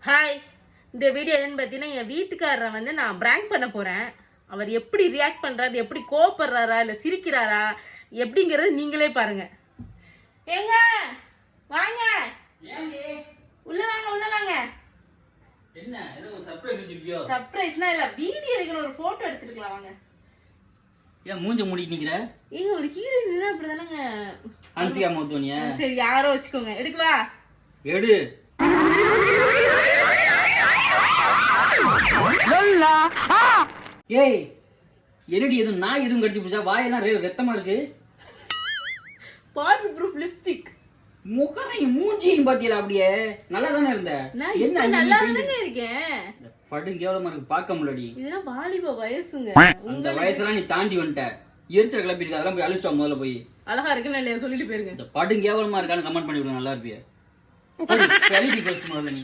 Hi, இந்த video என்னன்னு பார்த்தீங்கன்னா என் வீட்டுக்காரரை வந்து நான் பிராங்க் பண்ண போறேன். அவர் எப்படி ரியாக்ட் பண்றாரு, எப்படி கோவப்படுறாரா இல்ல சிரிக்கிறாரா எப்படிங்கறது நீங்களே பாருங்க. ஏங்க வாங்க, உள்ள வாங்க உள்ள வாங்க. என்ன ஏதோ சர்ப்ரைஸ் வச்சிருக்கியோ? சர்ப்ரைஸ்னா இல்ல, வீடியோ எடுக்கணும், ஒரு போட்டோ எடுத்துக்கலாம் வாங்க. ஏன் மூஞ்ச மூடிட்டு நிக்கிற? ஏங்க ஒரு ஹீரோயின் அப்படிதானங்க. அன்சிகா மௌத்தோனியா? சரி யாரோ வச்சுக்கோங்க, எடுக்கவா? எடு. ஏய் என்னடி எதுவும் நாய் எதுவும் கடிச்சு புடிச்சா? வாயெல்லாம் ரத்தமா இருக்கு. Water proof lipstick. முகரையும் மூஞ்சியும் பாத்தியல அப்படியே நல்லா தானே இருந்த. என்ன நல்லா தானங்க இருக்கேன். படும் கேவலமா இருக்கு, பார்க்க முடியலடி. இதெல்லாம் வாலிப வயசுங்க. அந்த வயசெல்லாம் நீ தாண்டி வந்துட்ட. எரிச்சல் கிளப்பி இருக்கு, அதெல்லாம் போய் அழிச்சிட்டு முதல்ல போய். அழகா இருக்குன்னு இல்லையா சொல்லிட்டு போயிருங்க. இந்த படும் கேவலமா இருக்கான்னு கமெண்ட் பண்ணி விடுங்க, நல்லா இருப்பிய. முதல்ல நீ